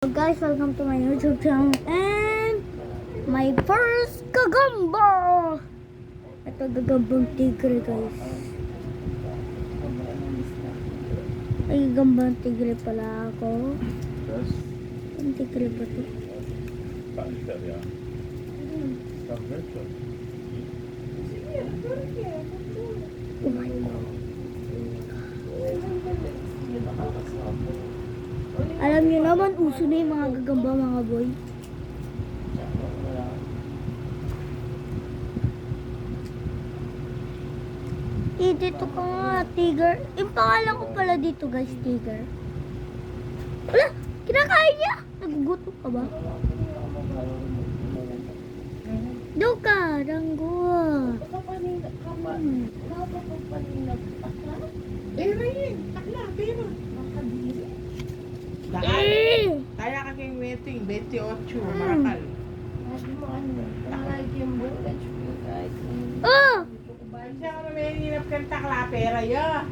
So guys, welcome to my YouTube channel and my first gagamba! Ito gagambang tigre guys. Ay, gagambang tigre pala ako. Das Ang tigre ba ito? Panzer, ja. Das Weltschutz. Oh my God. Alam niyo naman, uso na yung mga gagamba mga boy. Dito ka nga, tiger. Yung pangalan ko pala dito guys, tiger. Wala, kinakain niya. Nagugutom ka ba? Doon ka, ranggo. Kaya ka kayong meeting, 28, Marakal. Oh! Siya ka na may hinap kang takla, pera ya.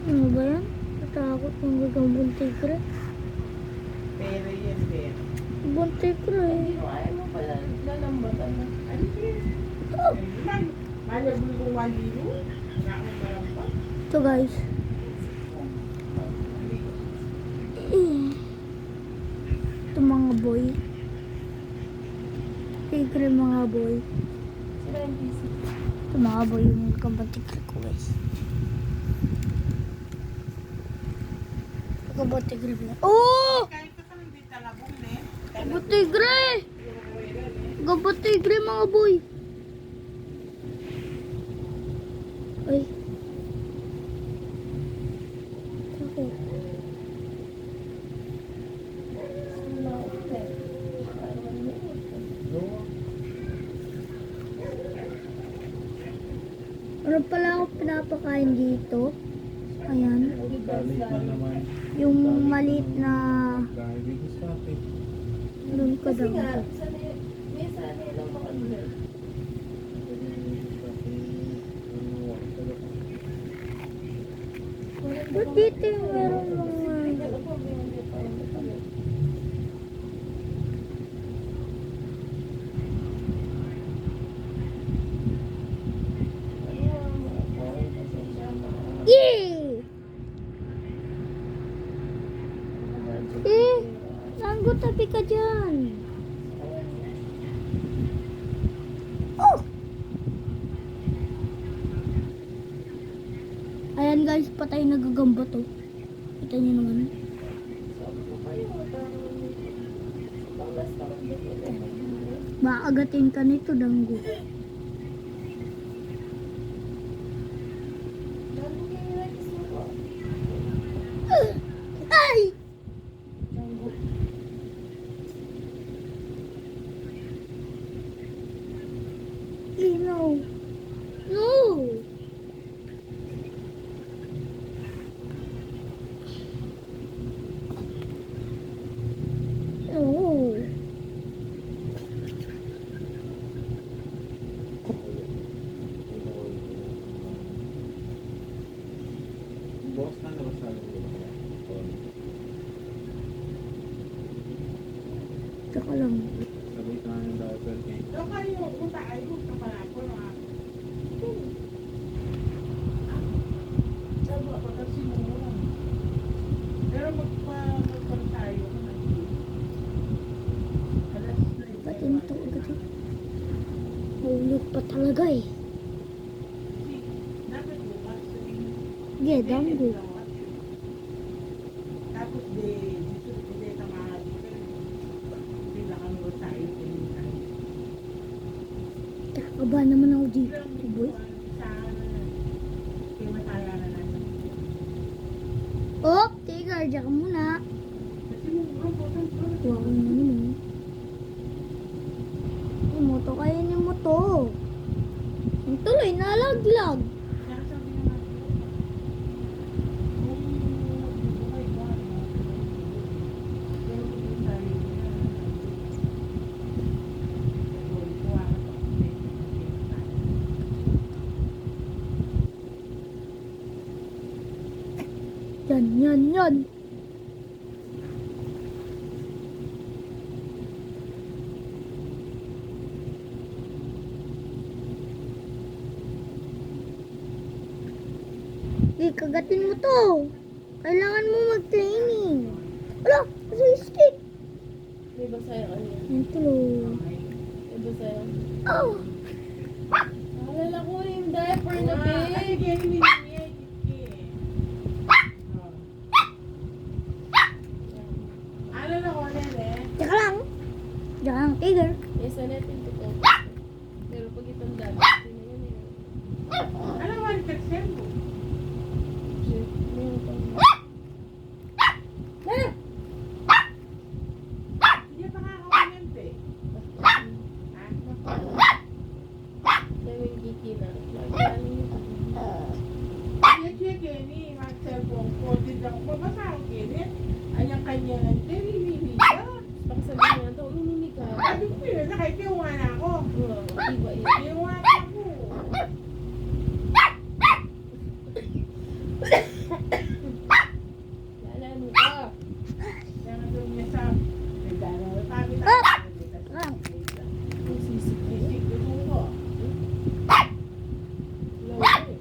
Ano ba yan? Natakot ng gagambang tigre. Pera yan, pera. Gagambang tigre eh. Oh! Malabul kong walilo. Wala akong marampat. Ito guys. Ito mga boy. Tigre mga boy. Ito mga boy yung gagambang tigre ko guys. Gagambang tigre ba? Oh! Kahit ka hindi talabong, eh. Gagambang tigre! Gagambang tigre mga boy. Ay. Okay. Ano pala ako pinapakain dito? Ayan. Balik na naman. Yung maliit na Dahil dito sa atin. doon ka daw. Ba't dito yung meron mga... Yay! Nanggo tabi ka dyan. Oh! Ayan guys, patay na gagamba to. Kita nyo naman. Maagatin ka nito, danggo. Ay! No. No. No. Boss na naman sa atin. Tsaka lang. Sabay ka ng daughter kay. Doon kayo, punta kayo, kapalako na. Sabi ako, kasi mo. Pero magpapalitayo ko na. Alas na ito. Patin to agad eh. Hulog pa talaga eh. Dapat bukas. Yeah, danggo. Tapos dito tamahal. Bila kang tayo. Kaba naman ako dito, boy. Oh, tiger, diyan ka muna. Kuha ko yung ano mo. Yung moto, kaya yung moto. Yung tuloy, nalaglag. Yan. Kagatin mo to. Kailangan mo mag-training. Wala, kasi stick. May basa yung ano yan. Ito. May basa yung... Oh. Alala ko yung diaper na Kasi big. kaya hindi niya alala ko na eh. Tsaka lang. Tiger. Yes, natin ito ko. Pero pag itanda, hindi na yan eh. Alam mo, ang kaksembo. Shit, meron pa. Hindi pa kakawalan eh. Sabi yung kiki na. Lagi niyo. Kaya Kenny, mag-cellphone ko. Hindi ako mabasa ako Kenny. Anyang kanya nga, nililinig ka. Baka sabihin nga ito, uminig ka. Sabi ko yun, nakikiwa na ako. Iba yun. Kiwa na ako. Lalano ka. Kaya nga doon niya sa... May dalaw. Sabi Ah! Ang sisig na yun. Isip ko ko. Lawa eh.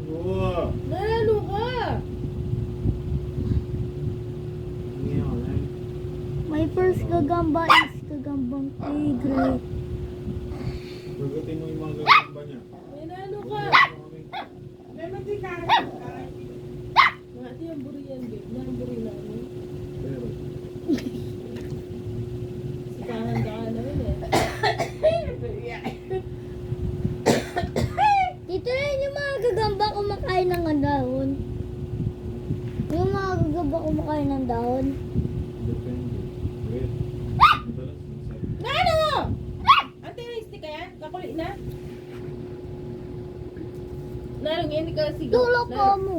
Oo. Lalano ka. Ngayon, eh. My first gagamba is gagambang tigre. Gugutin mo yung mga gagamba niya. Lalano ka. May matikahan. Mga ati ang buri yan, babe. Namburi na ano. Pero, Sikahan ka na yun eh. Dito na yun yung mga gagamba kumakain ng dahon. Yung mga gagamba kumakain ng dahon. depende. Wait. Madalas, minsan. Nano mo! Anti-realistic ka yan? Kakulit na? Nalong yan, hindi ka sigaw. Dulo ko mo.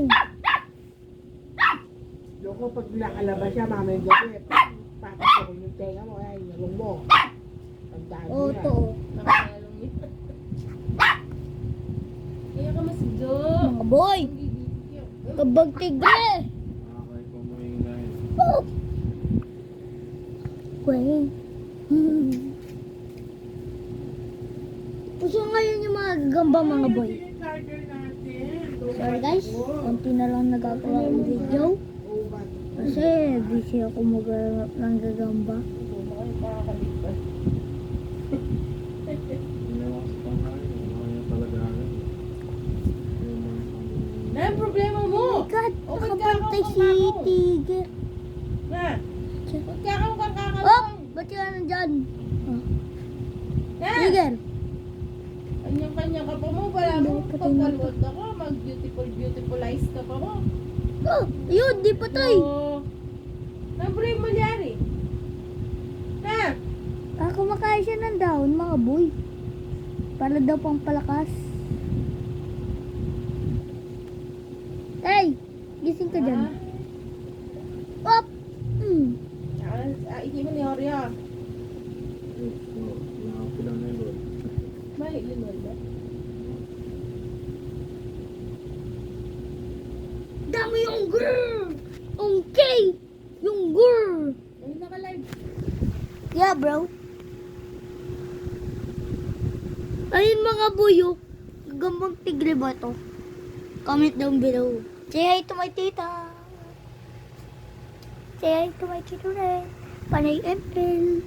Loko pag nakalabas siya, mamay gabi. Papasok yung tenga mo, ay, nalong mo. Pagdaan Oo, niya. to. Nakanalong yun. Kaya ka masigaw. Mga boy. Hindi bibigyan. Kabag tigre. Nakakay ko mo yung dahil. Oh. Wait. Puso ngayon yung mga gagamba mga boy. Ay, yung charger natin. Sorry guys, konti na lang nagagawa ng video. Oo, ba't? Kasi busy ako maghanap ng gagamba. Bumakain pa kakalipas. Ginawa sa pangalan, mga niya talaga agad. Yung mga Na ang problema mo! Oh my God, Okay, nakapantay si kakao. Tigre. Na! Huwag ka kang Oh, kakakalong! ba't ka nandyan? Oh. Na! Tigre. Kanya-kanya ka pa mo. Wala mo pagkalwat ka ka. Mag-beautiful-beautifulize ka pa mo. Oh, yun, di patay. Oo. Ang brave mo nangyari. Na! Kumakain siya ng dahon, mga boy. Para daw pang palakas. Hey, gising ka dyan. Op! Iki mo ni Oreo. Nakapila na yun. Mahal yun ba? Dami yung girl! Okay! Yung girl! Ay, naka-live. Yeah, bro. Ayun mga buyo. Gagambang tigre ba to? Comment down below. Say hi to my tita. Say hi to my tita rin. Panay Empel.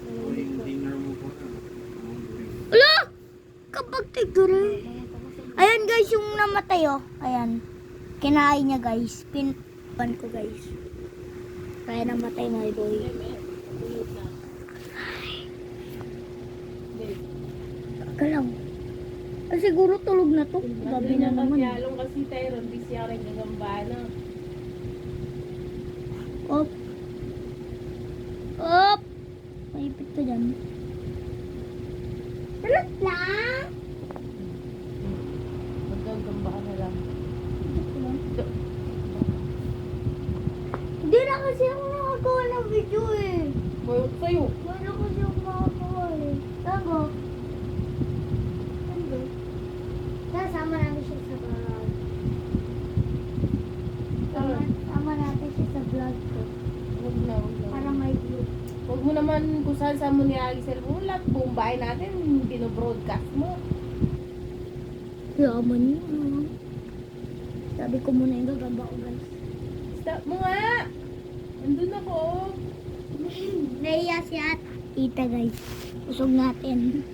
O yung dinner mo po na. Ala! Kapag tigre. Ayan guys, yung namatay oh. Ayan. Kinain niya guys. Pinpan ko guys. Kaya namatay na boy. Kalang. Ah, siguro tulog na to. Gabi na naman. Yalong kasi tayo ron. Di siya rin gagambana. Op. Op. Maipit ka dyan. Tulog lang. Magagamba ka na lang. Hindi na kasi ako nakagawa ng video eh. Well, sa sa'yo. Wala ko siyang makakawal eh. Tango. Tango. Sama namin siya sa vlog. Sama natin siya sa vlog ko. Huwag na, huwag na. Para may view. Huwag mo naman kung saan mo nilalagay cellphone mo. Lahat buong bahay natin, binobroadcast mo. Yaman niya. Sabi ko muna yung gagamba ko guys. Stop mo nga! Andun ako. Naiya si Ita guys. Usog natin.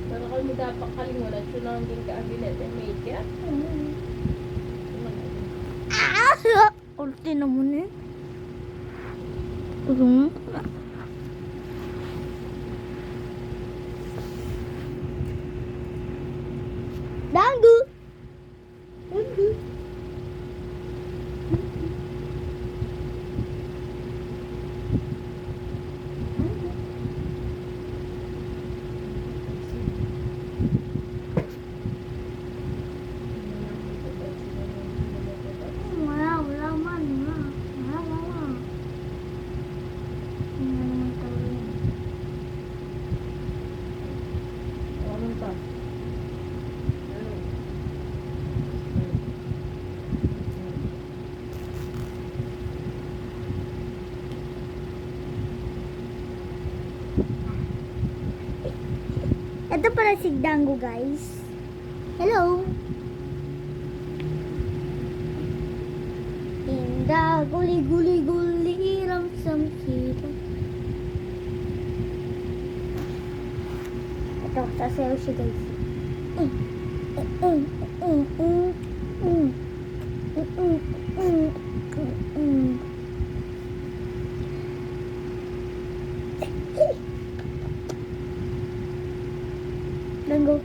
Pero kami dapat kalimutan. Ito lang din kaabinet and makeup. Ah! Ulti na muna eh. Usog na. Dangu! Dangu! Wala man. Wala. Hindi naman tawag yan. Anong pa? Ito pala si Dango guys. Hello! Inda guli ram samsita. Ito, sasayaw siya guys. Dango.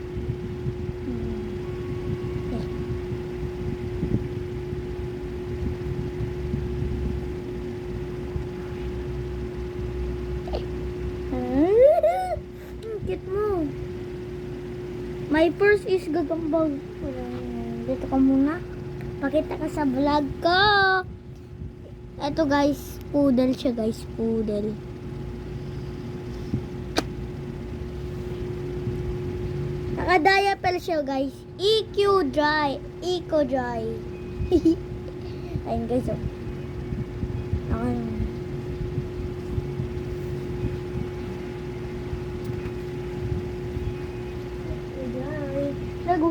Cute mo. My purse is gagambag. Dito ka muna. Pakita ka sa vlog ko. Ito guys, poodle siya guys, poodle. Naka-diaper siya guys. EQ dry. Eco dry. Ayun guys oh. Lago.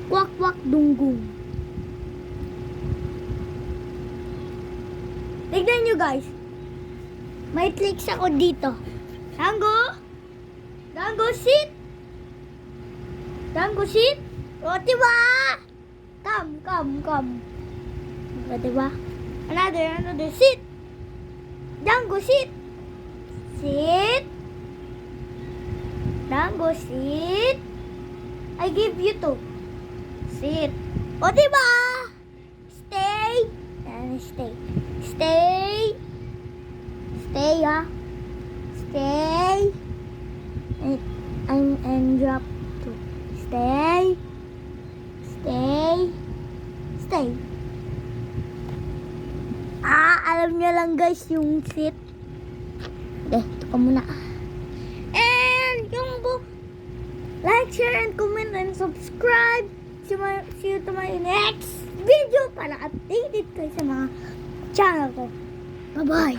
Wak wak dunggong. Tignan nyo guys. May clicks ako dito. Dango? Dango sit? Dango sit? O diba? Come. O diba? Another sit. Dango sit. Sit. Dango, sit. I give you to. Sit. O, diba? Stay. Stay. Stay. Stay, ha? Stay. And drop to. Stay. Stay. Stay. Alam niyo lang guys yung sit. Ito ka muna. Like, share, and comment, and subscribe. See you to my next video para updated kayo sa mga channel ko. Bye-bye!